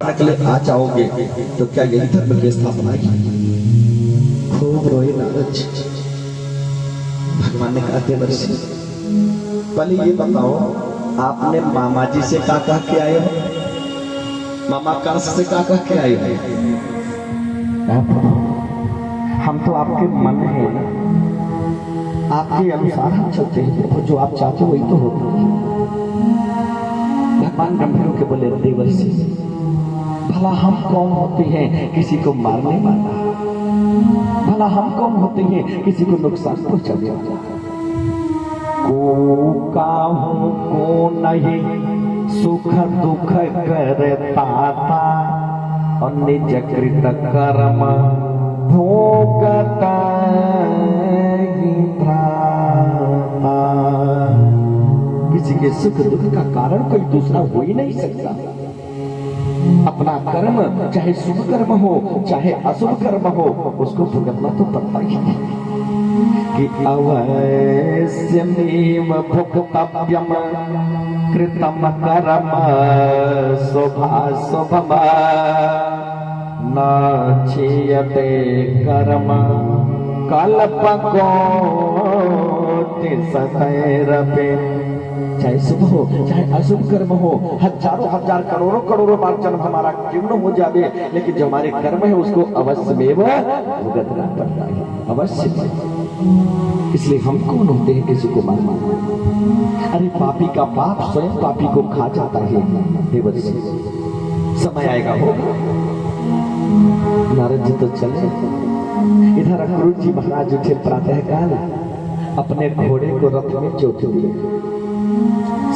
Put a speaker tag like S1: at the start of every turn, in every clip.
S1: के लिए आ जाओगे तो क्या यही धर्म की स्थापना की? खूब रोए नारद जी। भगवान ने कहा देवर्षि, पहले ये बताओ, आपने मामा जी से का कह के आए हो? मामा कंस से का कह के आए हो? हम तो आपके मन है ना, आपके अनुसार हम चलते हैं, जो आप चाहते हो वही तो होता है। भगवान गंभीर के बोले, देवर्षि भला हम कौन होते हैं किसी को मारने वाला? भला हम कौन होते हैं किसी को नुकसान पहुंचाने वाला? को काहू को नहीं सुख दुख करता और निज कृत कर्म भोगता ही भ्राता। किसी के सुख दुख का कारण कोई दूसरा हो ही नहीं सकता। अपना कर्म चाहे शुभ कर्म हो चाहे अशुभ कर्म हो, उसको भुगतना तो पड़ता ही है कि अवश्यमेव भुक्तव्यम कृतम कर्म शुभाशुभम न क्षीयते कर्म कल्पकोटि सतैरपि। चाहे शुभ हो चाहे अशुभ कर्म हो, हजारों हजार करोड़ों करोड़ों बार जन्म हमारा क्यों न हो जावे, लेकिन जो हमारे कर्म है उसको अवश्य में भुगतना पड़ता है, अवश्य। इसलिए हम कौन होते हैं किसी को मारना? अरे पापी का पाप स्वयं पापी को खा जाता है। देवर्षि समय आएगा हो। नारद जी तो चले, इधर अक्रूर जी महाराज उठे प्रातः काल, अपने घोड़े को रथ में जोत दिए।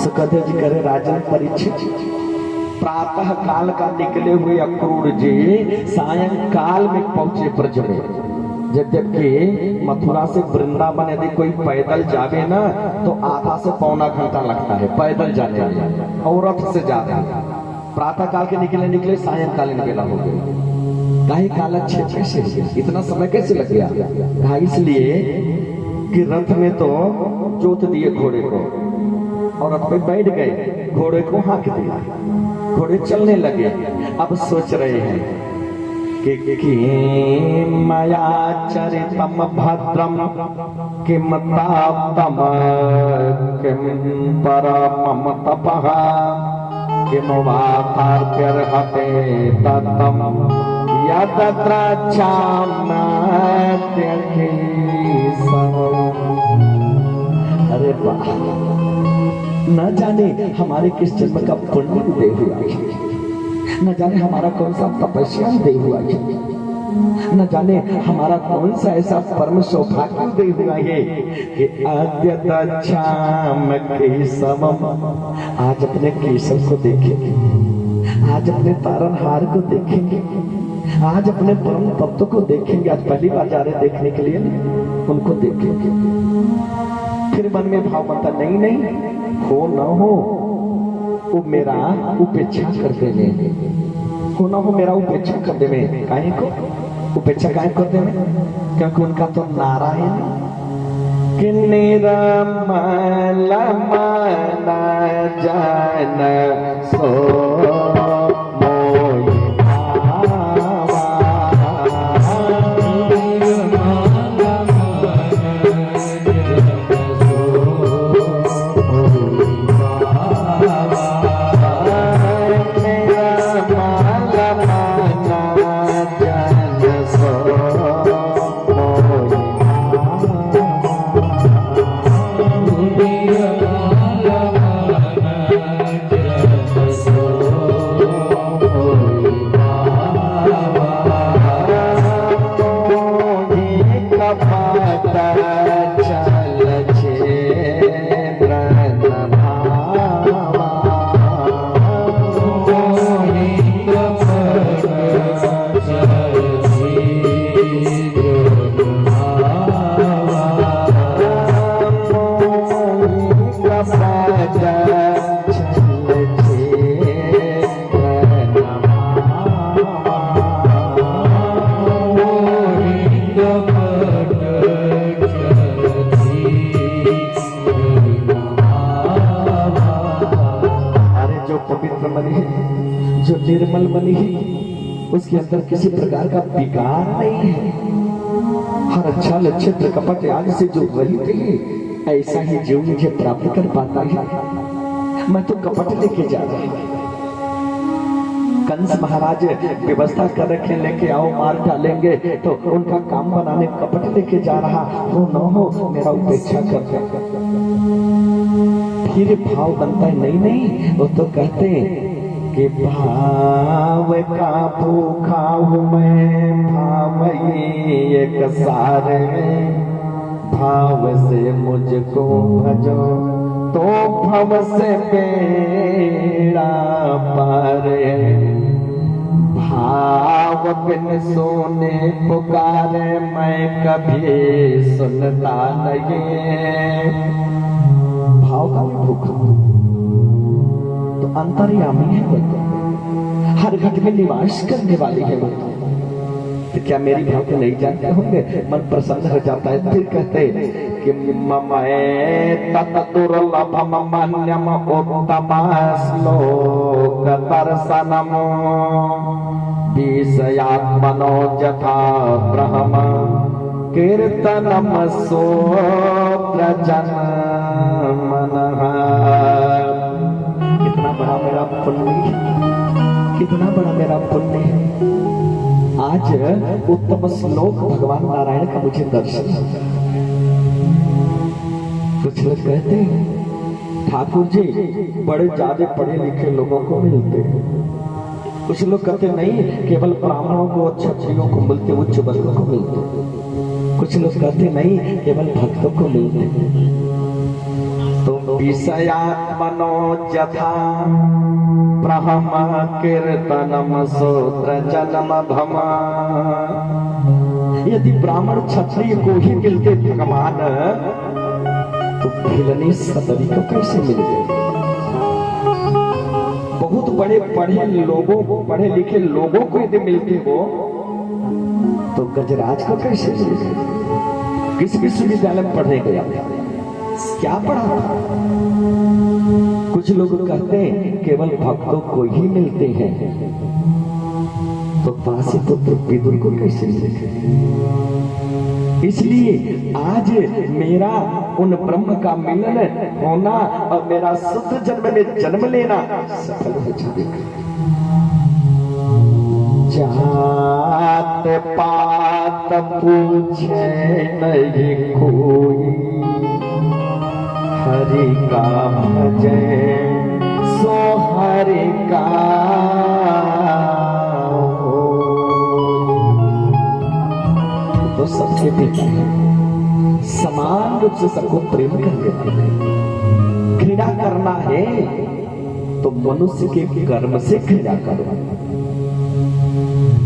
S1: सुखदेव जी करे, राजन परीक्षित, प्रातः काल का निकले हुए अक्रूर जी सायंकाल में पहुंचे ब्रज में। जबकि मथुरा से वृंदावन यदि कोई पैदल जावे ना तो आधा से पौना घंटा लगता है पैदल जाने में, और रथ से जाते हैं। प्रातः काल के निकले सायंकालीन बेला हो गया। काहे काला कैसे हो गया, इतना समय कैसे लग गया? इसलिए कि रथ में तो जोत दिए घोड़े को और रथ पे बैठ गए, घोड़े को हाँक दिया, घोड़े चलने लगे। अब सोच रहे हैं कि मया चरितम भद्रम किम ताप्तम किम परमम तपः किम वा कार्त्यर्हते तत्तम यदत्र चाम्नात्यखि समम्। अरे वाह, न जाने हमारे किस जन्म का पुण्य उदय हुआ है, न जाने हमारा कौन सा तपस्या उदय हुआ है, न जाने हमारा कौन सा ऐसा परम सौभाग्य उदय हुआ है कि आद्य दक्षाम केशवम। आज अपने केशव को देखेंगे, आज अपने तारनहार को देखेंगे, आज अपने परम तत्व को देखेंगे। आज पहली बार जा रहे देखने के लिए, उनको देखेंगे। फिर मन में भाव बनता, नहीं नहीं, हो न हो वो मेरा उपेक्षा कर देवे, हो न हो मेरा उपेक्षा कर देवे। काहे को उपेक्षा काहे कर देवे? क्योंकि उनका तो नारायण कि निरमल मन जान सो निर्मल बनी है, उसके अंदर किसी प्रकार का विकार नहीं है। हर छल छिद्र कपट आग से जो रहित है, ऐसा ही जीव मुझे प्राप्त कर पाता है। मैं तो कपट लेके जा रहा हूं। कंस महाराज व्यवस्था कर रखे, लेके आओ मार डालेंगे, तो उनका काम बनाने कपट लेके जा रहा हो न हो, मेरा उपेक्षा कर। फिर भाव बनता है, नहीं नहीं, वो तो कहते हैं कि भाव का भूखा हूं मैं, भाव एक सारे भाव से मुझको भजो तो भव से बेड़ा पार। भाव बिन सोने पुकारे मैं कभी सुनता नहीं। भाव का भी भूखा तो अंतर्यामी है वो, तो हर घट में निवास करने वाली है वो। तो क्या मेरी भाव को नहीं जानते होंगे? मन प्रसन्न हो जाता है। फिर कहते कि ममए तत दुर्लभम मन्यम उत्तम श्लोक दर्शनम विषयात्मनो जथा ब्रह्म कीर्तनम सोत्र जनमनः। कितना बड़ा मेरा पुण्य, कितना बड़ा मेरा पुण्य है। आज उत्तम श्लोक भगवान नारायण का मुझे दर्शन। कुछ लोग कहते हैं ठाकुर जी बड़े ज्यादा पढ़े लिखे लोगों को मिलते हैं। कुछ लोग कहते नहीं, केवल ब्राह्मणों को, क्षत्रियों को मिलते, उच्च वर्गों को मिलते। कुछ लोग कहते नहीं, केवल भक्तों को मिलते। तो विषयात्मनो जथा ब्रह्म कीर्तनम सूत्र जन्म भमा। यदि ब्राह्मण क्षत्रिय को ही मिलते भगवान, तो भिलनी सतरी को कैसे मिलते? बहुत बड़े पढ़े लोगों को, पढ़े लिखे लोगों को यदि मिलते हो, तो गजराज को कैसे मिलते? किस विश्वविद्यालय में पढ़ने गया, क्या पढ़ा? कुछ लोग कहते हैं केवल भक्तों को ही मिलते हैं, तो पासी पुत्र विदुर को कैसे मिलेंगे? इसलिए आज मेरा उन ब्रह्म का मिलन होना और मेरा शुद्ध जन्म में जन्म लेना सफल हो जाएगा। जात पात पूछे नहीं कोई, हरि का भजे सो हरि का। तो सबसे पिता है, समान रूप से सबको प्रेम करने वाले। घृणा करना है तो मनुष्य के कर्म से घृणा करो,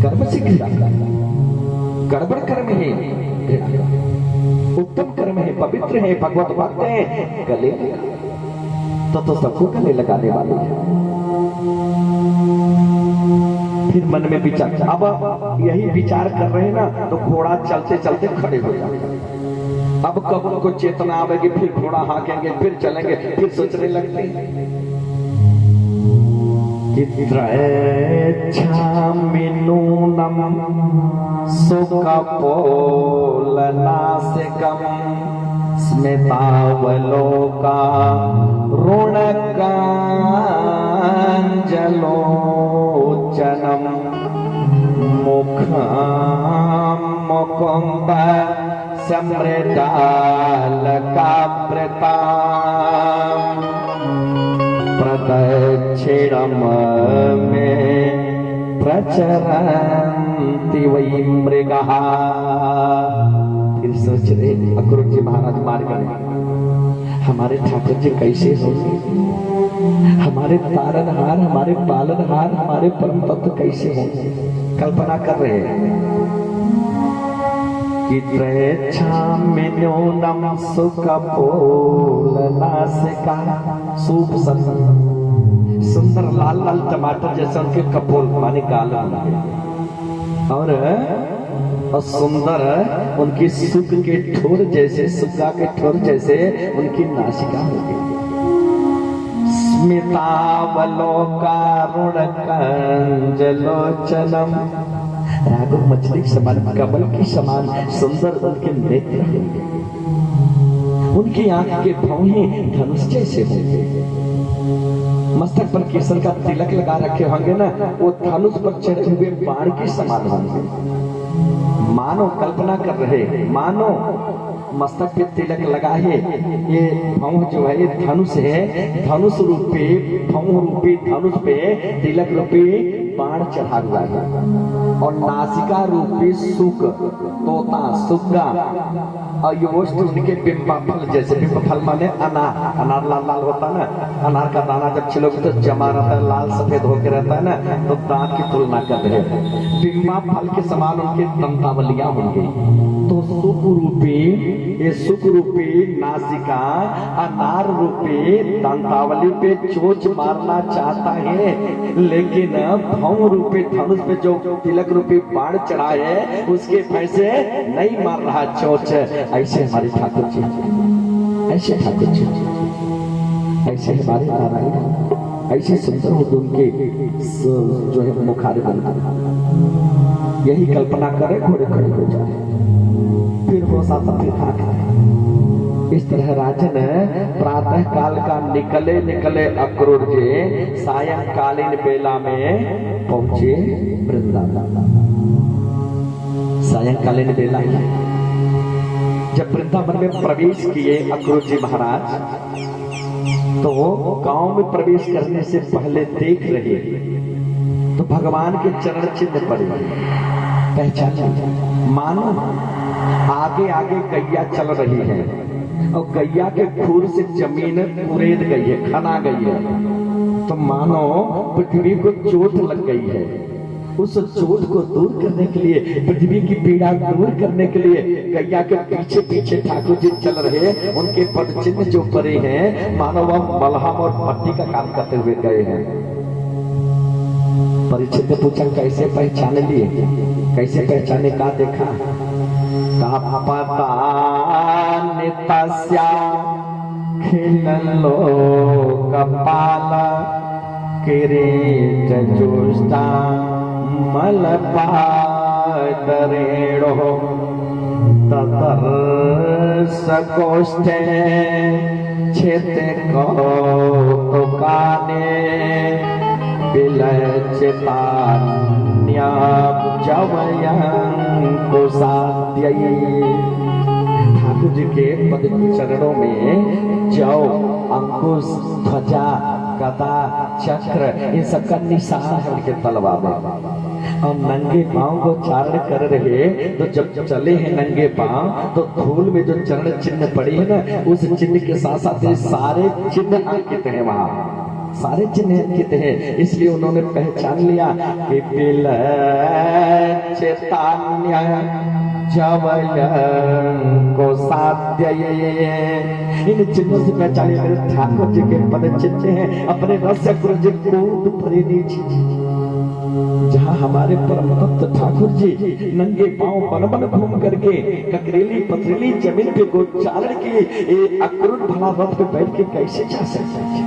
S1: कर्म से घृणा करो। गड़बड़ कर्म है घृणा करो, उत्तम कर्म है, पवित्र है, भगवत भक्त है, गले तो सबको गले लगाने वाले हैं। फिर मन में विचार, अब यही विचार कर रहे हैं ना, तो घोड़ा चलते चलते खड़े हो जाएगा। अब कब उनको चेतना आवेगी, फिर घोड़ा हाँकेंगे, फिर चलेंगे, फिर सोचने लगते हैं स्मितावलोका ऋणकाञ्जलोचनम मुखं मुकुन्द समृतालकावृताम् प्रदक्षिणम में प्रचरन्ति वै मृगः। फिर सोच रहे अक्रूर जी महाराज मार्ग में हमारे ठाकुर जी कैसे होंगे, हमारे तारनहार, हमारे पालनहार, हमारे परम तत्व कैसे होंगे। कल्पना कर रहे हैं कि न्यूनम सुख पोलनासिका सूप सुंदर लाल लाल टमाटर जैसे उनके कपोल माने गाल और सुंदर उनकी सुख के ठोर जैसे, सुग्गा के ठोर जैसे उनकी नासिका होगी। स्मितावलोकारुणकंजलोचनम। राघव मछली समान, कमल की समान सुंदर उनके नेत्र होंगे, उनकी आंख के भौहें धनुष जैसे होंगे, मस्तक पर केसर का तिलक लगा रखे होंगे ना, वो धनुष पर चढ़े हुए बाण के समान होंगे। मानो कल्पना कर रहे, मानो मस्तक पे तिलक लगा है, ये भौं जो है ये धनुष है, धनुष रूपी भौं रूपी धनुष पे तिलक रूपी बाण चढ़ा हुआ है, और नासिका रूपी सुक तोता सुग्गा, और ये वोष्ठ उनके बिंबा फल जैसे, बिंब फल माने अनार, अनार लाल लाल होता है ना, अनार का दाना जब छिलोगे तो जमा रहता है, लाल सफेद होकर रहता है ना, तो दांत की तुलना कर रहे हैं। बिंबा फल के समान उनके दंतावलियां होंगी। तो सुख रूपी, ये सुख रूपी नासिका अनार रूपी दंतावली पे चोच मारना चाहता है, लेकिन भौं रूपी धनुष पे जो तिलक रूपी बाण चढ़ा है उसके पैसे नहीं मार रहा चोच। ऐसे हमारे ठाकुर जी, ऐसे ठाकुर जी, ऐसे हमारे नारायण, ऐसे सुंदर हो उनके जो है मुखारे बनकर यही कल्पना करे घोड़े खड़े हो जाए, फिर हो साथ फिर खाक। इस तरह राजन प्रातः काल का निकले निकले अक्रूर जी सायंकालीन बेला में पहुंचे वृंदावन। सायंकालीन बेला जब वृंदावन में प्रवेश किए अक्रूर जी महाराज, तो गांव में प्रवेश करने से पहले देख रहे तो भगवान के चरण चिन्ह पड़े, पहचान, मानो आगे आगे गैया चल रही है और गैया के खूर से जमीन कुरेद गई है, खना गई है, तो मानो पृथ्वी को चोट लग गई है। उस चोट को दूर करने के लिए, पृथ्वी की पीड़ा दूर करने के लिए गैया के पीछे पीछे ठाकुर जी चल रहे, उनके पद चिन्ह जो पड़े हैं मानो वह मलहम और पट्टी का काम करते हुए गए हैं। परीक्षित ने पूछा कैसे पहचान लिए, कैसे पहचाने, का देखा, खिलो कपाल किरीट जोष्टा मलपादरेणो तदर्शकोष्ठे छेते कौतुकाने ठाकुर जी के पद चरणों में जौ, अंकुश, ध्वजा, गदा, चक्र, इन सबका निशान है उनके तलवार में। और नंगे पांव को चारण कर रहे, तो जब चले हैं नंगे पांव तो धूल में जो चरण चिन्ह पड़ी है ना, उस चिन्ह के साथ साथ सारे चिन्ह अंकित है, वहां सारे चिन्ह अंकित हैं। इसलिए उन्होंने पहचान लिया कि चेतान्य को साध्य, इन चिन्हों से पहचान मेरे ठाकुर जी के पद चिन्ह हैं। अपने रस गुरु जी कूद परे नीचे, जहाँ हमारे परम भक्त ठाकुर जी नंगे पांव बन बन घूम करके ककरेली पथरीली जमीन पे गोचारण किए, अक्रूर भला रथ पे बैठ के कैसे जा सकते हैं।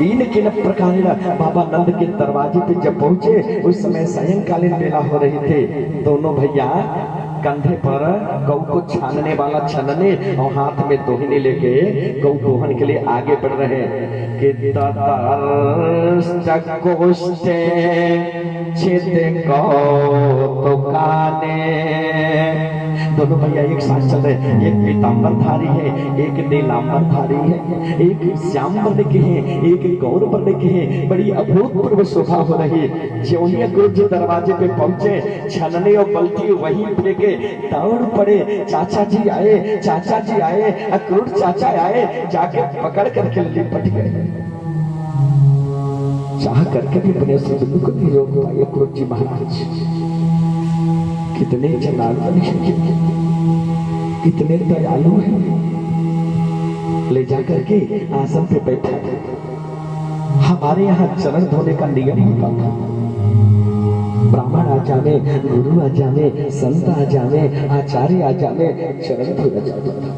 S1: इन किन प्रकार बाबा नंद के दरवाजे पे जब पहुंचे, उस समय सायंकालीन बेला हो रही थे। दोनों भैया कंधे पर गौ को छानने वाला छानने और हाथ में दोहनी लेके गौ दोहन के लिए आगे बढ़ रहे हैं। दोनों भैया एक साथ चल रहे, एक पीतांबर धारी है, एक नीलांबर धारी है, एक श्याम वर्ण के हैं, एक गौर वर्ण के हैं। बड़ी अभूतपूर्व शोभा हो रही। ज्यों ही गुरु जी दरवाजे पे पहुंचे, छलने और बल्टी वहीं फेंके, दौड़ पड़े। चाचा जी आए, चाचा जी आए, अक्रूर चाचा आए, जाके पकड़ करके लिपट गए। चाह करके भी अपने को नहीं रोक पाए अक्रूर जी महाराज। कितने जनार्दन हैं, कितने दयालु हैं। ले जाकर के आसन पे बैठा। हमारे यहाँ चरण धोने का नियम होता था। ब्राह्मण आ जावे, गुरु आ जावे, संत आ जावे, आचार्य आ जावे, चरण धोया जाता था।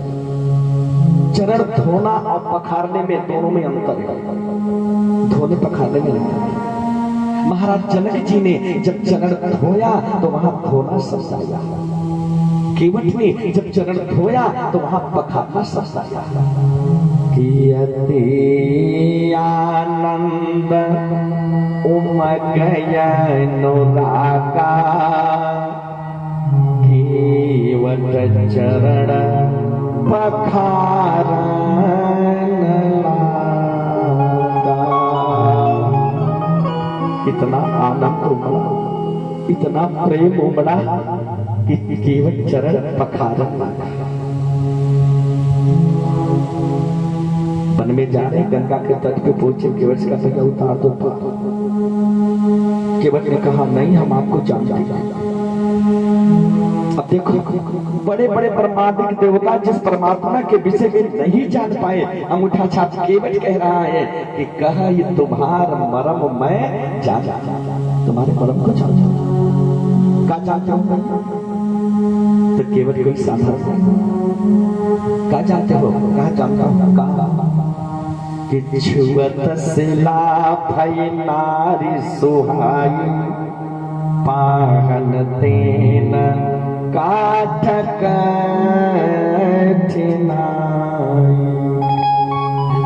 S1: चरण धोना और पखारने में दोनों में अंतर है। धोने पखारने में अंतर है। महाराज जनक जी ने जब चरण धोया तो वहां धोना शब्द आया, केवट ने जब चरण धोया तो वहां पखारना शब्द आया। कि अति आनंद उमग अनुरागा, केवट चरण पखारन लागा। इतना आनंद उमड़ा, इतना प्रेम उमड़ा कि केवट चरण पखारन लागा। वन में जा रहे गंगा के तट पे पहुंचे, केवट का पहिया उतार दो। केवट ने कहा नहीं, हम आपको जानते हैं। अब देखो, बड़े बड़े परमात्मिक देवता जिस परमात्मा के विषय में नहीं जान पाए, अंगूठा छाप केवट कह रहा है कि कहा ये तुम्हार मरम मैं जान, तुम्हारे मरम को जानता हूं। क्या जानता हूं? तो केवट कोई साधारण क्या जानते हो? कहा जानता हूं? कहा कि छुअत सिला भई नारी सुहाई, पाहन तेन काठ कठिनाई।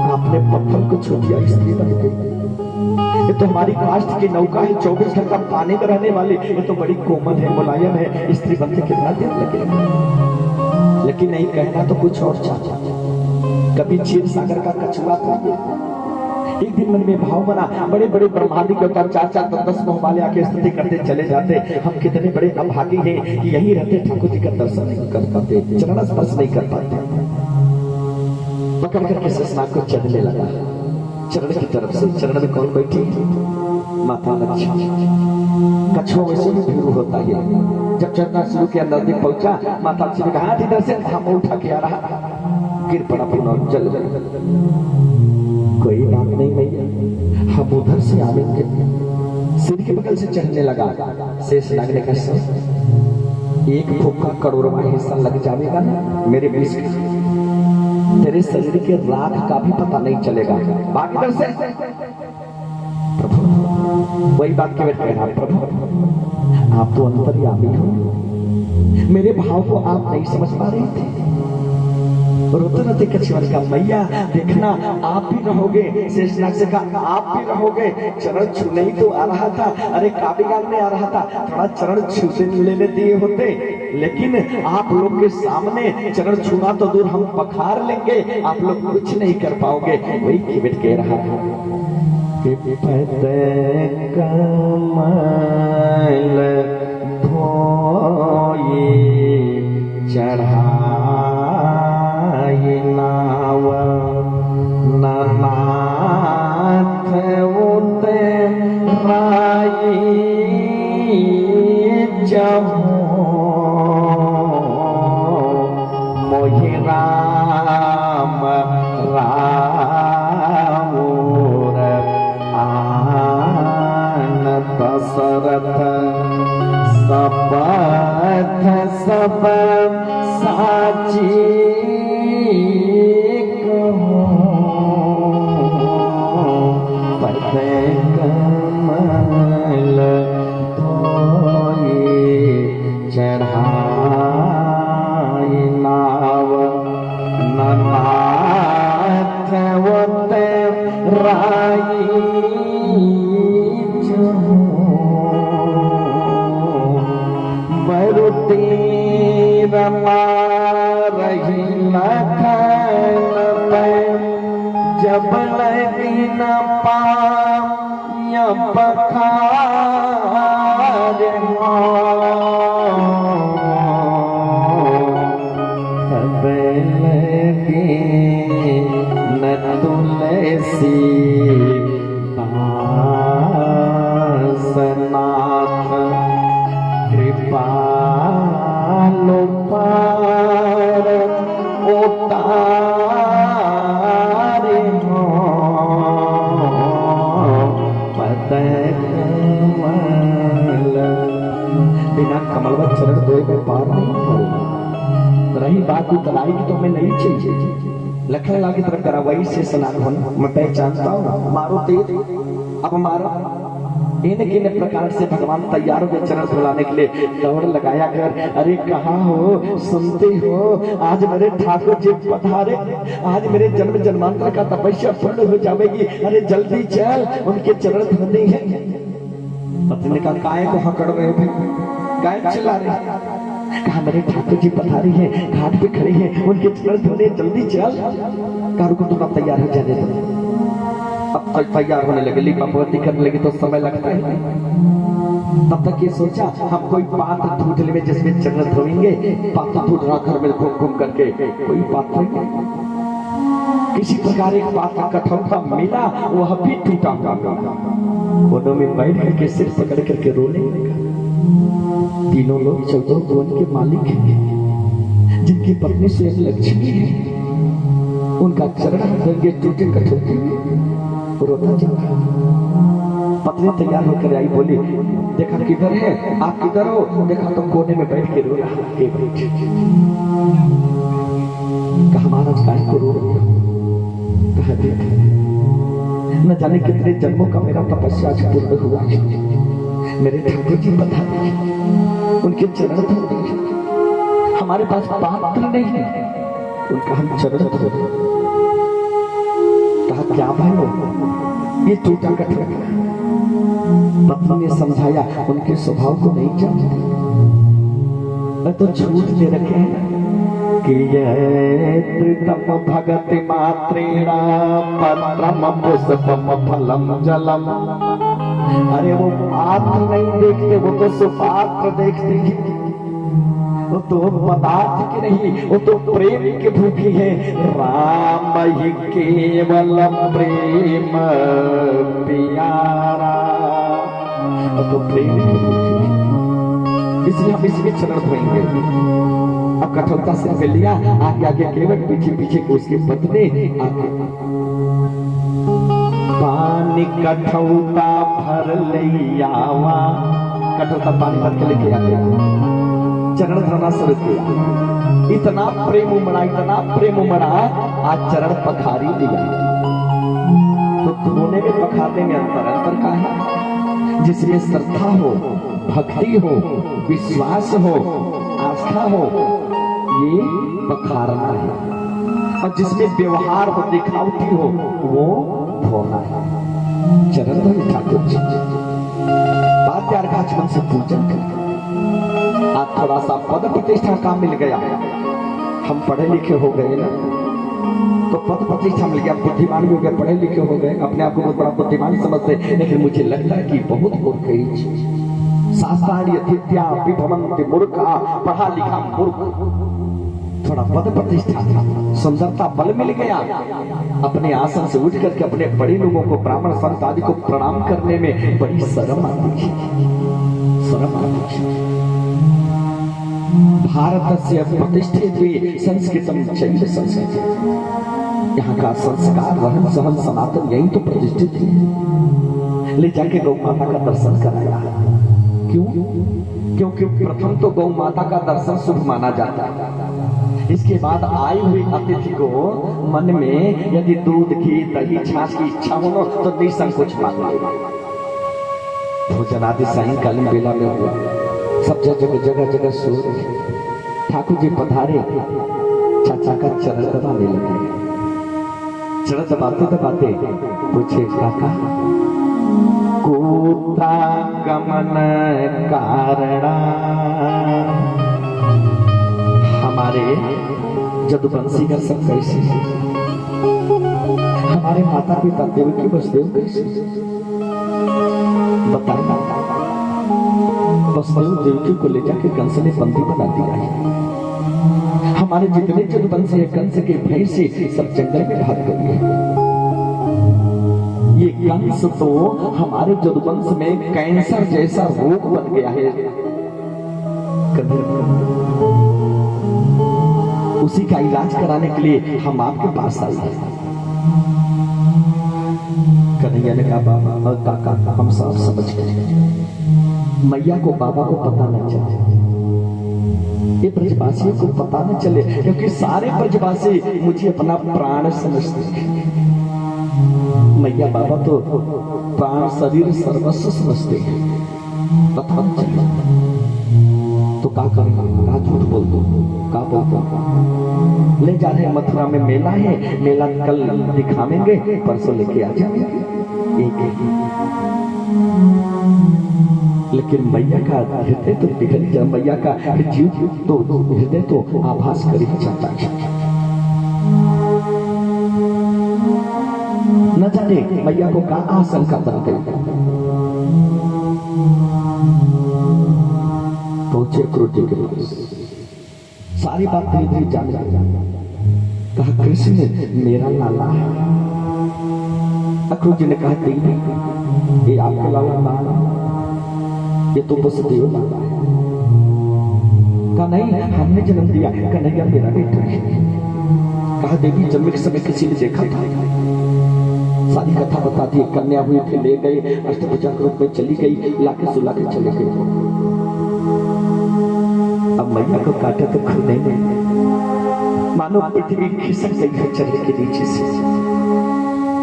S1: आपने पत्थर को छू दिया, स्त्री बन गई। ये तो हमारी काष्ठ की नौका है, 24 घंटा पानी में रहने वाली। ये तो बड़ी कोमल है, मुलायम है, स्त्री बनते कितना देर लगेगा। लेकिन नहीं, कहना तो कुछ और चाहता। कभी क्षीर सागर का कछुआ था। एक दिन मन में भाव बना, बड़े बड़े ब्रह्मांडी के अवतार 4-4 10 मोह वाले आके स्तुति करते चले जाते। हम कितने बड़े अभागी हैं कि यहीं रहते, ठाकुर जी का दर्शन नहीं कर पाते, चरण स्पर्श नहीं कर पाते। पकड़ करके शेषनाग को चढ़ने लगा चरण की तरफ से। चरण में कौन बैठी? माता लक्ष्मी। कछुआ वैसे भी भीरू होता है। जब चढ़ना शुरू किया, नजदीक पहुंचा, माता लक्ष्मी ने कहा इधर से, हम उठा के आ रहा, गिर पड़ा पुनः जल। कोई बात नहीं भैया, हम उधर से आवेंगे। सिर के बगल से चढ़ने लगा। शेषनाग ने कहा एक फूका करोड़वां हिस्सा लग जाएगा ना मेरे बीच, तेरे शरीर के राख का भी पता नहीं चलेगा। बाकी इधर से प्रभु, वही बात केवट कह रहा, प्रभु आप तो अंतर्यामी हो, मेरे भाव को आप नहीं समझ पा रहे थे। रोते रोते कछुआ का मैया देखना आप भी रहोगे। शेषनाग से कहा आप भी रहोगे। चरण छूने ही तो आ रहा था, अरे काबी गांगने आ रहा था, थोड़ा चरण छूते लेने दिए होते। लेकिन आप लोग के सामने चरण छूना तो दूर, हम पखार लेंगे, आप लोग कुछ नहीं कर पाओगे। वही केवट कह रहा है कि चढ़ा नाव नाथ उतराई जहो, मोहि राम राउर आन दशरथ सपथ सब साची कमल धोए चढ़ाई नाव नाथ उतराई जहो, बरुती रही लखन में, जब लगी न पाया पखार तब लगी न तुलसी दासनाथ, कृपालु पार उतारे हो पद कमल। बिना कमलवत चरण धोए में पार नहीं पड़ेगा। रही बात उतराई की तो मैं नहीं चाहिए, लखन लाल की तरफ करा, वही से सनातन मैं पहचानता हूँ, मारो तेज, अब मारो। इन किन प्रकार से भगवान तैयार हो गए चरण धुलाने के लिए। दौड़ लगाया कर, अरे कहाँ हो, सुनते हो, आज मेरे ठाकुर जी पधारे, आज मेरे जन्म जन्मांतर का तपस्या पूर्ण हो जाएगी, अरे जल्दी चल, उनके चरण धुलने हैं। पत्नी ने कहा, काय को हकड़ रहे हो, काय चिल्ला रहे? कहा मेरे ठाकुर जी पधारे हैं, घाट पे खड़े हैं, उनके चरण धुलने, जल्दी चल। कारू को थोड़ा तैयार हो जाने दो। अब तक तैयार होने लगे, लिपापोती करने लगे तो समय लगता है। तब तक ये सोचा हम कोई पात्र ढूंढ ले जिसमें चरण धोएंगे, पात्र ढूंढ रहा घर में घूम घूम करके, कोई पात्र किसी प्रकार एक पात्र कठौता मिला, वह भी टूटा हुआ मिला। दोनों में बैठ करके सिर पकड़ करके रोने लगा। तीनों लोग 14 भुवन के मालिक हैं, जिनकी पत्नी स्वयं लक्ष्मी है, उनका चरण धोएंगे टूटे कठौते में, रोता चला। पत्नी तैयार होकर आई, बोली देखा किधर है, आप किधर हो? देखा तुम कोने में बैठ के रो रहा के बैठे। कहा महाराज काय को रो रहे हो? कहा देख न जाने कितने जन्मों का मेरा तपस्या आज पूर्ण हुआ है, मेरे ठाकुर जी पधारे, उनके चरण धो दिए, हमारे पास पात्र नहीं है, उनका हम चरण धो। कहा क्या भाई ये टूटा कठौता? पत्नी ने समझाया, उनके स्वभाव को नहीं जानते, मैं तो झूठ दे रखे हैं कि यम भगति मात्रेणा पत्रम पुष्पम फलम जलम। अरे वो पात्र नहीं देखते, वो तो सुपात्र देखते हैं, वो तो पदार्थ की नहीं, वो तो प्रेम के भूखी है। राम ही केवल प्रेम प्यारा, वो तो प्रेम के भूखी है, इसलिए हम इसमें चरण धोएंगे। अब कठौता से मिल लिया, आगे आगे केवल पीछे पीछे उसकी पत्नी आगे। पानी कठौता भर ले आवा, कठौता पानी भर के लेके आ गया, चरण धोना शुरू किया। इतना प्रेम उमड़ा, इतना प्रेम उमड़ा, आज चरण पखारी दिया। तो धोने में पखारने में अंतर का है। जिसमें श्रद्धा हो, भक्ति हो, विश्वास हो, आस्था हो, ये पखारना है। और जिसमें व्यवहार हो, दिखावटी हो, वो धोना है। चरण धोने ठाकुर जी बात प्यार का आचमन से पूजन कर। आज थोड़ा सा पद प्रतिष्ठा का मिल गया, हम पढ़े लिखे हो गए ना, तो पद प्रतिष्ठा मिल गया, बुद्धिमान भी हो गए, पढ़े लिखे हो गए, अपने आप को बहुत बड़ा बुद्धिमान समझते। लेकिन मुझे लगता है कि बहुत मूर्ख है ये चीज। शास्त्राणी अतिथ्या विभवन्ति मूर्खा, पढ़ा लिखा मूर्ख। थोड़ा पद प्रतिष्ठा, सुंदरता, बल मिल गया, अपने आसन से उठ करके अपने बड़े लोगों को, ब्राह्मण संत आदि को प्रणाम करने में बड़ी शर्म आती है, शर्म आती है। भारत से प्रतिष्ठित हुई संस्कृतम चैव संस्कृत, यहाँ का संस्कार, रहन सहन, सनातन यही तो प्रतिष्ठित है। ले जाके गौ माता का दर्शन कराया। क्यों? क्योंकि प्रथम तो गौ माता का दर्शन शुभ माना जाता है। इसके बाद आए हुए अतिथि को मन में यदि दूध, घी, दही, छाछ की इच्छा हो तो निसंकोच मांगे। भोजन आदि सायंकालीन बेला में हुआ, सब जगह जगह शोर। ठाकुर जी पधारे, चाचा का चरण दबाने लगे। चरण दबाते दबाते पूछे, काका कोता गमन कारणा, हमारे जदुवंशी का सब कैसे, हमारे माता पिता देवकी वसुदेव कैसे, बताए। वसुदेव देवकी को ले जाके कंस ने बंदी बना दिया है। हमारे जितने जदुवंशी है कंस के भय से सब जंगल में भाग गए। ये कंस तो हमारे जदुवंश में कैंसर जैसा रोग बन गया है, उसी का इलाज कराने के लिए हम आपके पास आए हैं। कन्हैया ने कहा, बाबा काका हम सब समझ गए, मैया को बाबा को पता न चले, ये ब्रजवासियों को पता न चले, क्योंकि सारे ब्रजवासी मुझे अपना प्राण समझते हैं। मैया बाबा तो प्राण शरीर सर्वस्व समझते हैं। पता न चले तो क्या करेंगे, क्या झूठ बोल दो, क्या बोलते ले जा रहे मथुरा में मेला है, मेला कल दिखावेंगे, परसों लेके आ जाएंगे एक। लेकिन मैया का हृदय तो बिगड़ गया, मैया का जीव तो हृदय तो आभास कर ही जाता है। न जाने मैया को क्या आशंका बन गई। पहुंचे क्रोध जी के पास, सारी बात धीरे धीरे जान गया। कहा कृष्ण मेरा लाला है। अक्रूर जी ने कहा देवी ये आपका लाला ना, ये तो बस देव लाला है। कहा नहीं हमने जन्म दिया, कन्हैया मेरा बेटा है। कहा देवी जन्म के समय किसी ने देखा था? सारी कथा बता दी। कन्या हुई थी, ले गए, अष्टभुजा के रूप में चली गई, लाके सुला के चले गए। अब मैया को काटा तो खुलने में मानो पृथ्वी खिसक गई है चरण के नीचे से।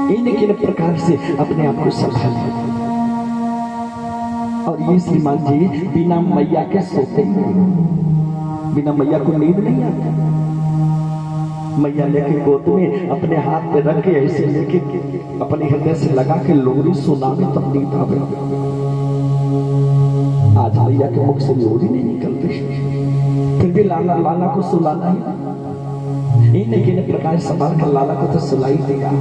S1: इन प्रकार से अपने आप को संभाले। और ये श्रीमान जी बिना मैया के सोते नहीं, बिना मैया को नींद नहीं आती। मैया लेके गोद में अपने हाथ पे रख के ऐसे लेके अपने हृदय से लगा के लोरी सुनावे तब नींद आवे। आज मैया के मुख से लोरी नहीं निकलती, फिर भी लाला लाला को सुलाना ही। इन प्रकार संभाल कर लाला को तो सुलाई देगा,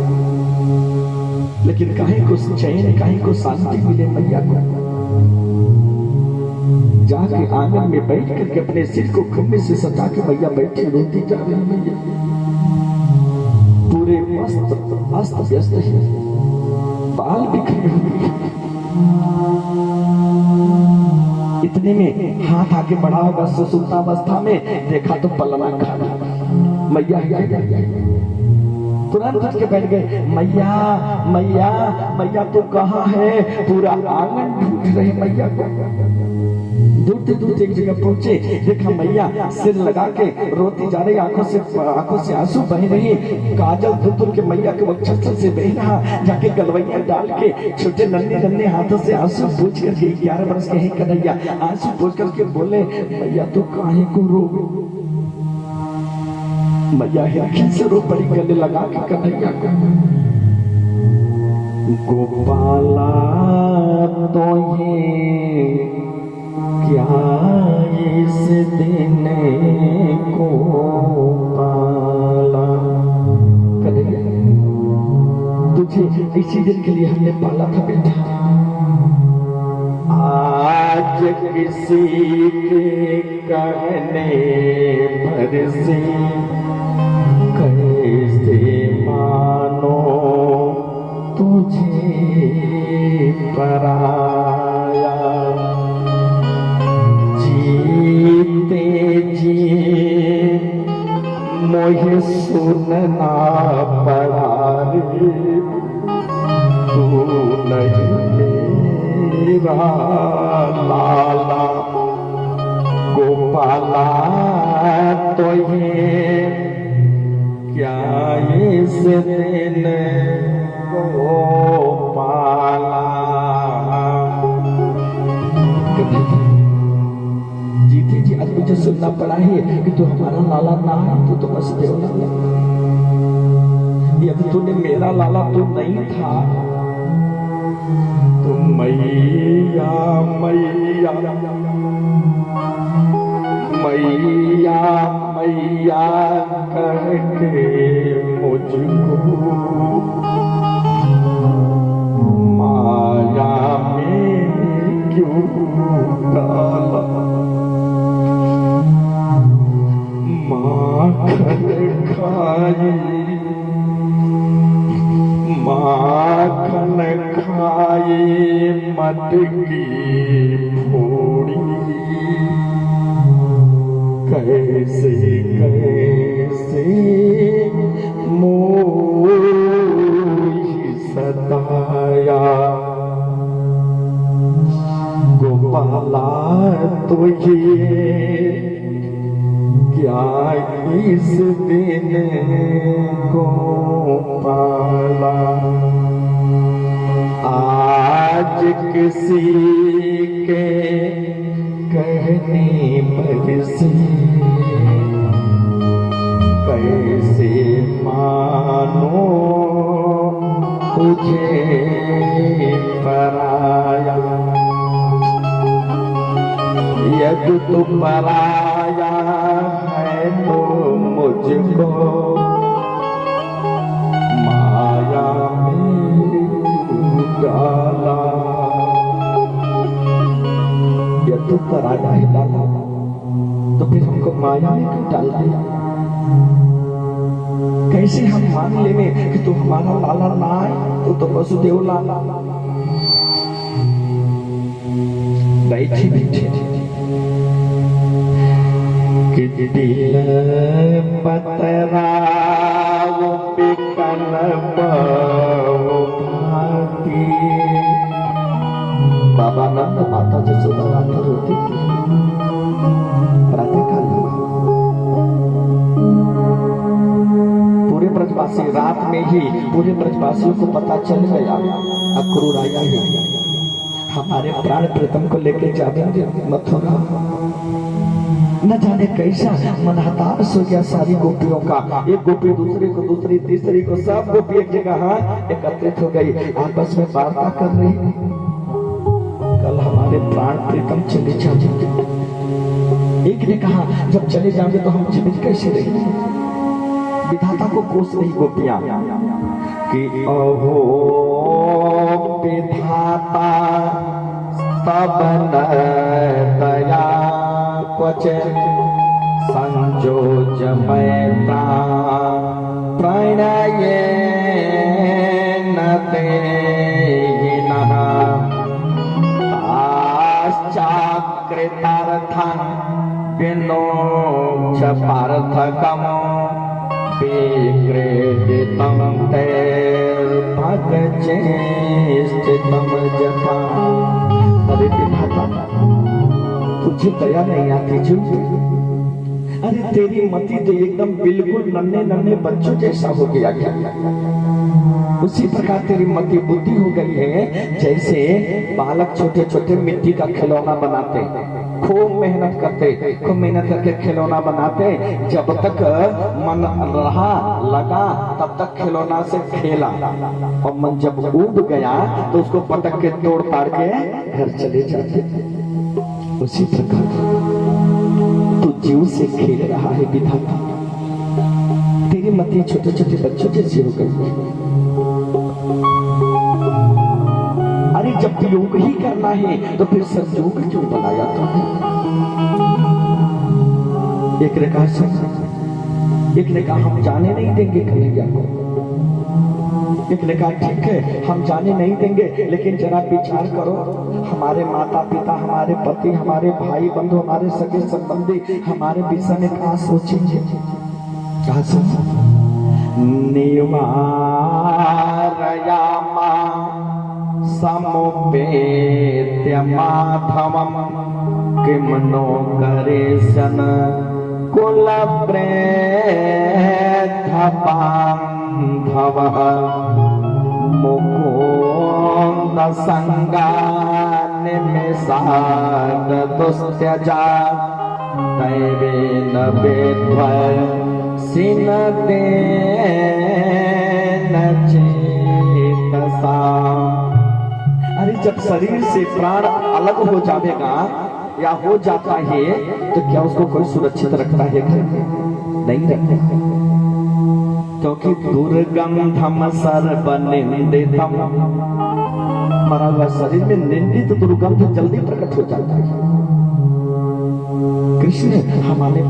S1: लेकिन कहीं को चैन, कहीं को शांति मिले मैया को। जाके आंगन में बैठ करके अपने सिर को खम्भे से सटा के मैया बैठी रोती जा रही मैया। पूरे अस्त व्यस्त है, बाल बिखरे हुए। इतने में हाथ आगे बढ़ा होगा सुसुप्तावस्था में, देखा तो पलना खाना मैया तुरंत उठ के बैठ गए। मैया मैया मैया तो कहाँ है? पूरा आंगन ढूंढ रहे मैया को। दूरते दूरते एक जगह पहुंचे, देखा मैया सिर लगा के रोती जा रही, आंखों से आंसू बह रही। काजल धुल के मैया के वक्षस्थल से बह रहा। जाके गलवैया डाल के छोटे नन्हे नन्हे हाथों से आंसू पूछ करके 11 वर्ष के ही कन्हैया आंसू पूछ करके बोले मैया तो काहे को रोवे? मैया हिरखी से रो पड़ी, गले लगा के कन्हैया को। गोपाला तो ये क्या इस दिन को पाला? कन्हैया तुझे इसी दिन के लिए हमने पाला था बेटा। आज किसी के कहने पर से कैसे मानो तुझे पराया। जीते जी मोहे सुनना पड़ा रे, तू नहीं मेरा लाला। गोपाला तो ये क्या इस दिन को पाला? जीते जी आज मुझे सुनना पड़ा है कि तू हमारा लाला ना है, तू तो बस देव लाला। यदि तूने मेरा लाला तो नहीं था, तो मैया मैया मैया मैया कह के मुझको माया में क्यों डाला? माखन खाई माखन खाई मटकी फोड़ी, कैसे कैसे मोही सताया। गोपाला तुझे क्या इस दिन को पाला, आज किसी के कहने पर से कैसे मानो तुझे पराया, यदि तू पराया है तो मुझको माया में डाला। यदि तू पराया है डाला तो फिर हमको माया में क्यों डाल दिया? कैसे हम मान लेंगे कि तू हमारा लाला ना है, तो वसुदेव लाला। बैठी बैठी कि दिल पतरा वो बिकन भाती, बाबा नंद माता जसोदा रात रोती प्रातः काल। पूरे ब्रजवासी रात में ही पूरे ब्रजवासियों को पता चल गया अक्रूर आया है, हमारे प्राण प्रीतम को लेके जाएंगे मथुरा। न जाने कैसा मन हताश हो गया सारी गोपियों का। एक गोपी दूसरी को, दूसरी तीसरी को, सब गोपी एक जगह एकत्रित हो गई, आपस में वार्ता कर रही। कल हमारे प्राण प्रीतम चले जाएंगे। एक ने कहा जब चले जाएंगे तो हम जीवित कैसे रहेंगे? विधाता को कोस रही गोपियां कि अहो विधाता तब न दया क्वच संजोज मैत्रा प्रणये न तेहिनः ताश्चाकृतार्थं विनोक्ष पार्थकम् विक्रीडितं तैर्भगचेष्टितं जथा। अरे विधाता तुझे दया नहीं आती जो? अरे तेरी मति तो एकदम बिल्कुल नन्हे नन्हे बच्चों जैसा हो गया क्या? उसी प्रकार तेरी मति बुद्धि हो गई है जैसे बालक छोटे छोटे मिट्टी का खिलौना बनाते, खूब मेहनत करते, खूब मेहनत करके खिलौना बनाते, जब तक मन रहा लगा तब तक खिलौना से खेला, और मन जब उब गया तो उसको पटक के तोड़ ताड़ के घर चले जाते। उसी प्रकार तू जीव से खेल रहा है विधाता, तेरी मति छोटे छोटे बच्चों जैसी हो गई। अरे जब योग ही करना है तो फिर संयोग क्यों बनाया तुमने? एक ने कहा एक ने कहा हम जाने नहीं देंगे कन्हैया को। एक ने कहा ठीक है हम जाने नहीं देंगे, लेकिन जरा विचार करो, हमारे माता पिता, हमारे पति, हमारे भाई बंधु, हमारे सगे संबंधी हमारे विषय में कहा सोचेंगे? कहा निवारयामा समुपेत्य माधवम किम नो करेशन कुल प्रेतबान्धवः मुकुन्द संगा निमिषाद दुस्त्यजा दैवेन विध्वंसिनतेन चेतसा। अरे जब शरीर से प्राण अलग हो जाएगा या हो जाता है तो क्या उसको कोई सुरक्षित रखता है? नहीं रखता, क्योंकि दुर्गंधम सर्वनिंदितम, मरा हुआ शरीर में निंदित दुर्गंध जल्दी प्रकट हो जाता है। कृष्ण हमारे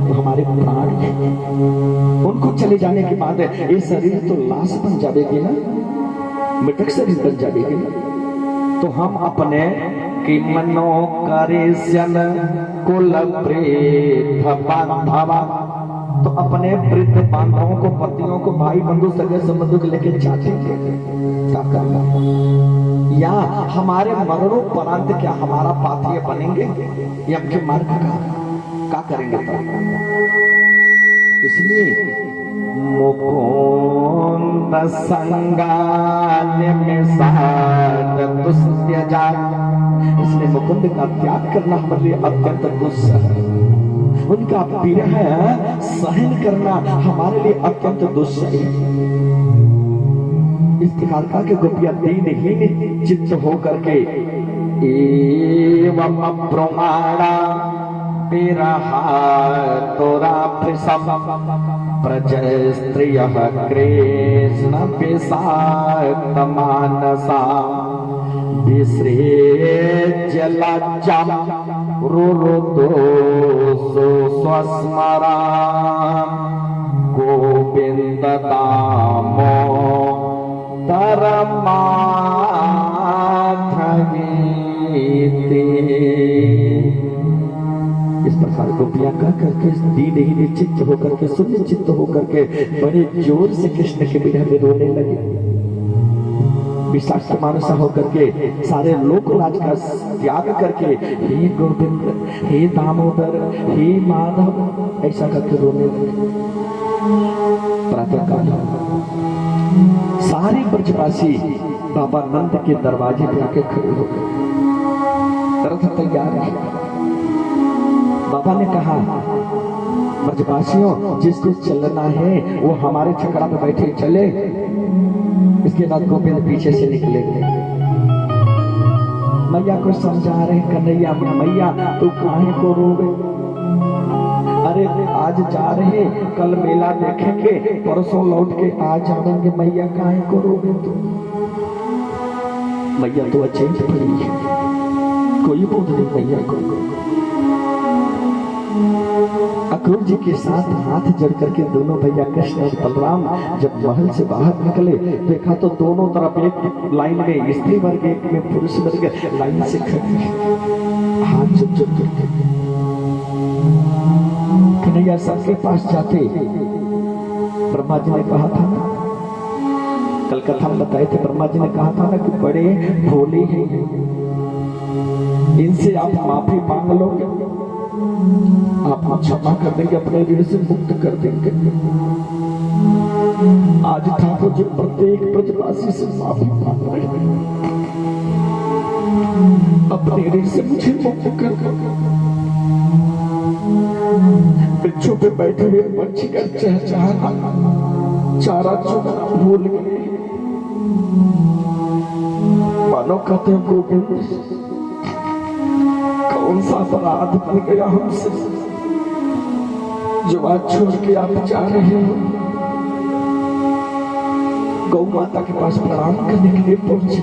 S1: प्राण हैं, उनको चले जाने के बाद ये शरीर तो लाश बन जाएगी ना, मृतक शरीर बन जाएगी ना, तो हम अपने कि मनो करेशन कुल प्रेत बांधवा, तो अपने वृद्ध बांधवों को, पतियों को, भाई बंधु सगे संबंधों को लेके जाते थे। क्या करना? या हमारे मरणोपरांत क्या हमारा पाथेय बनेंगे या के मार्ग का क्या करेंगे? इसलिए मुकुंद संगान में साथ तुस्य जा, इसलिए मुकुंद का त्याग करना हमारे लिए अत्यंत दुस्सह है। उनका विरह सहन करना हमारे लिए अत्यंत दुस्सह है। इस प्रकार का के गोपियां दीनहीन चित्त होकर के एवं प्रमाणा विरहा तोरा प्रज स्त्रियः कृष्ण विषाक्त मानसा विसृज्य लज्जां रुरुदो स्वस्मरा गोविंद दामोदर माधवीति। इस प्रकार गोपियां कह करके दीनहीन चित्त होकर के शून्य चित्त होकर के बड़े जोर से कृष्ण के विरह में रोने लगे। विषाक्त मानसा होकर के सारे लोकराज का त्याग करके हे गोविंद, हे दामोदर, हे माधव ऐसा करके रोने लगे। प्रातःकाल सारे ब्रजवासी बाबा नंद के दरवाजे पे आके खड़े हो गए। रथ तैयार है। बाबा ने कहा ब्रजवासियों जिसको चलना है वो हमारे छकड़ा पे बैठे चले। इसके बाद गोविंद पीछे से निकलेंगे। मैया को समझा रहे कन्हैया मैया तू काहे को रोवे, अरे आज जा रहे कल मेला देखेंगे परसों लौट के आज जाएंगे, मैया काहे को रोवे तू। मैया तो अचेत पड़ी है, कोई बोल नहीं मैया को। अक्रूर जी के साथ हाथ जोड़ करके दोनों भैया कृष्ण और बलराम जब महल से बाहर निकले देखा तो दोनों तरफ एक लाइन में स्त्री वर्ग एक में पुरुष वर्ग लाइन से खड़े हाथ जोड़ करके। कन्हैया सबके पास जाते ब्रह्मा जी ने कहा था ना, कल कथा में बताए थे, ब्रह्मा जी ने कहा था ना कि बड़े भोले हैं, इनसे आप माफी मांग लोगे आपको क्षमा कर देंगे, अपने ऋण से मुक्त कर देंगे। आज ठाकुर जी प्रत्येक ब्रजवासी से माफी मांग रहे हैं, अपने ऋण से मुझे मुक्त कर देंगे। वृक्षों पे बैठे हुए पक्षी का चहचहाना चारा चुगना भूल गए। मानो कहते हैं गोविंद कौन सा अपराध बन गया हमसे जो आज छोड़ के आप जा रहे हो। गौ माता के पास प्रणाम करने के लिए पहुंचे।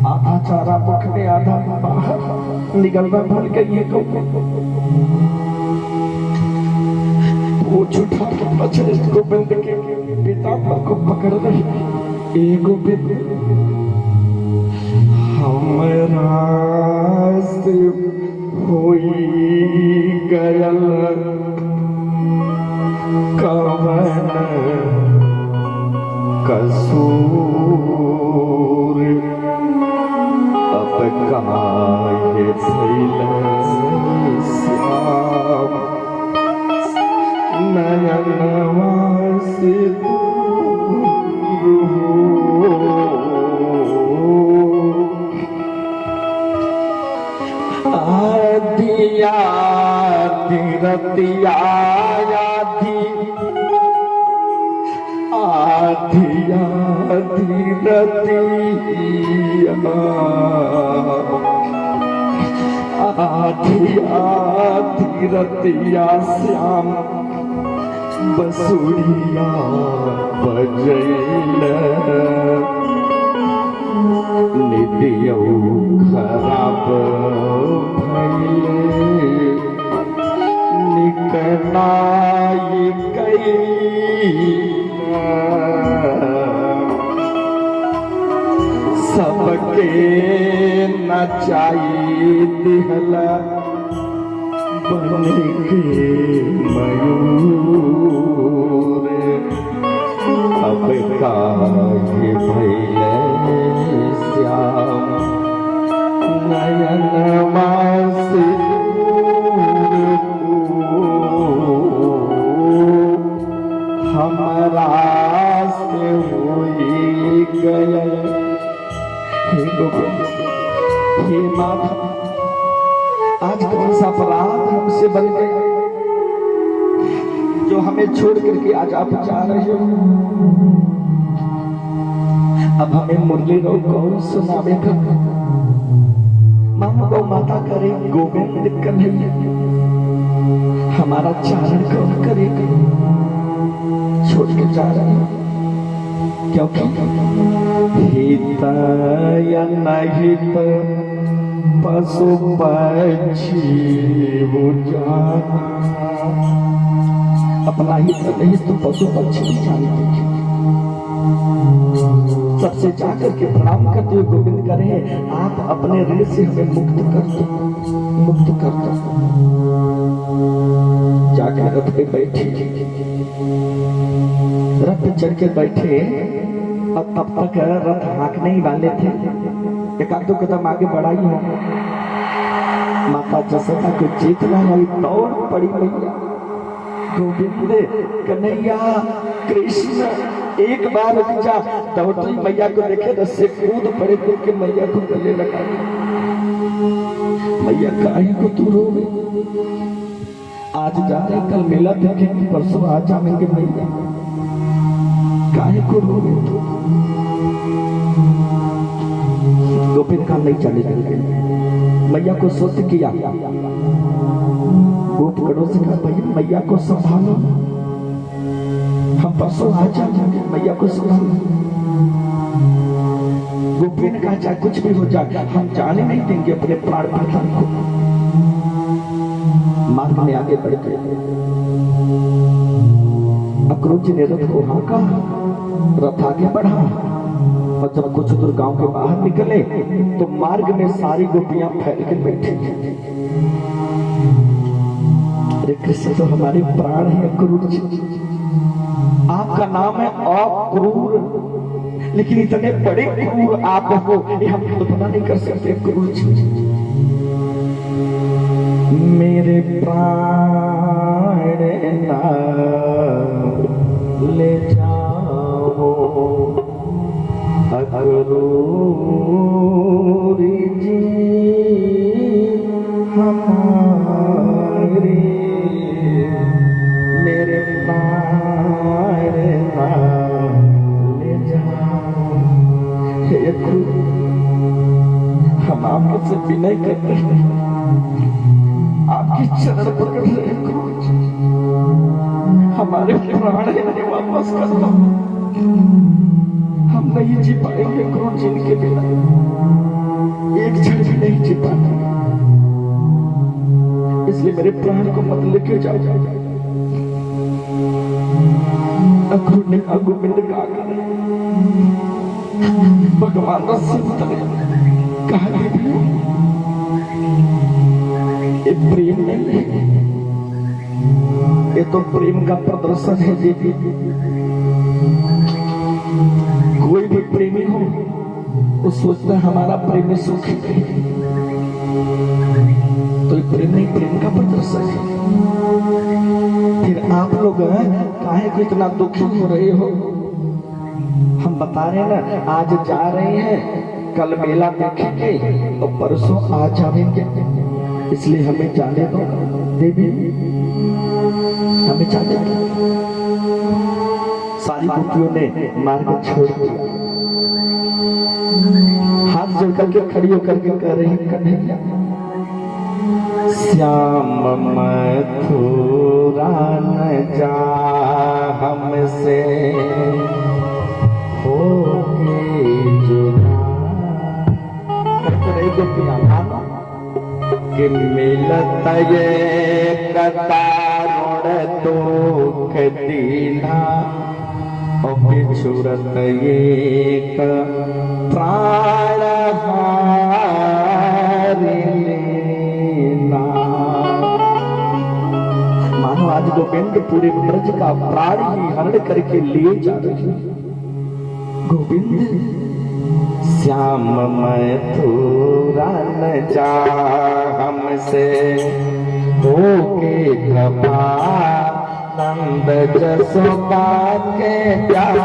S1: आधा चारा मुख में आधा बाहर निकलना भर गई है। गौ वो झूठा के बछड़े गोविंद के पिताम्बर को पकड़ रही। ए गोविंद हमरा से होई गयल कवन कसूर, अब काहे भइल श्याम नयनवा से दूर हो। आधिया रतिया आधिया रतिया श्याम बसुरिया बजैल निदियो खराब भइले निकनाई कई सबके नचाई दिहला बन के मयूर, अब काहे भइले श्याम नयनवा से दूर हो। नाथ आज कौन सा अपराध हमसे बन गया जो हमें छोड़ करके आज आप जा रहे हो। अब हमें मुरली रो कौन सुनावेगा। मानो गौ माता करे गोविंद कन्हैया, हमारा चारण कौन करेगा। छोड़ के जा रहे हैं क्योंकि हित या नहीं पशु पक्षी वो जाना, अपना ही नहीं तो पशु पक्षी भी जानते। सबसे जाकर के प्रणाम करते हुए गोविंद करे आप अपने ऋण से हमें मुक्त कर दो, मुक्त कर दो। जाकर रथ पे बैठे, रथ पे चढ़ के बैठे और तब तक रथ हाँकने ही वाले थे। एक आध दो कदम आगे बढ़ाई हो, माता जसोदा को चेतना आई, दौड़ पड़ी मैया। गोविंद कन्हैया कृष्ण एक बार रुक जा। दौड़ी मैया को देखे रस से कूद पड़े के मैया को गले लगा। मैया काहे को तू रोवे, आज जा रहे कल मेला देखेंगे, परसों आज जाएंगे। मैया काहे को रोवे तू। गोविंद का नहीं चले गए। मैया को सोच किया, गोपगणों से कहा भैया मैया को संभालो, हम परसों आ जाएंगे, मैया को संभालो। गोपी ने कहा चाहे कुछ भी हो जाए हम जाने नहीं देंगे अपने प्राण प्रधान को। मार्ग में आगे बढ़ गए। अक्रूर जी ने रथ को हाँका, रथ आगे बढ़ा और जब कुछ दूर गांव के बाहर निकले तो मार्ग में सारी गोपियां फैल के बैठी। अरे कृष्ण तो हमारे प्राण है अक्रूर जी, आपका नाम है अक्रूर, लेकिन इतने बड़े क्रूर आप हो ये हम कल्पना नहीं कर सकते। अक्रूर जी मेरे प्राण ना ले जाओ अक्रूर जी हमारे, मेरे प्राण ना ले जाओ। हम आपसे विनय करते हैं, आपकी चरण पकड़ रहे हैं। हमारे प्राण इन्हें वापस कर दो, हम नहीं जी पाएंगे क्रूर जी के बिना, एक क्षण भी नहीं जी पाएंगे। इसलिए मेरे प्राण को मत लेके जाओ। अक्रूर ने गोविंद कहा भगवान रस्सी उतरे, कहा ये प्रेम नहीं है, ये तो प्रेम का प्रदर्शन है देवी। कोई भी प्रेमी हो वो सोचता है हमारा प्रेम सुखी है, तो प्रेम नहीं, प्रेम का प्रदर्शन है। फिर आप लोग काहे को इतना दुखी हो रहे हो। हम बता रहे हैं ना आज जा रहे हैं, कल मेला देखेंगे और परसों आ जाएंगे, इसलिए हमें जाने दो देवी, हमें जाने दो। सारी गोपियों ने मार्ग छोड़ दिया, हाथ जोड़ करके खड़ी होकर के कह रही कन्हैया श्याम मथुरा न जा हमसे होके जुदा। गोपियां मानो कि मिलत ये कतारोड़ दुख दीना और बिछुरत ये प्राण हारी लेना। मानो आज गोविंद पूरे ब्रज का प्राण ही हरण करके लिए जा रहे हैं। गोविंद श्याम मथुरा न जा हमसे होके कृपा नंद जसोदा के प्यार।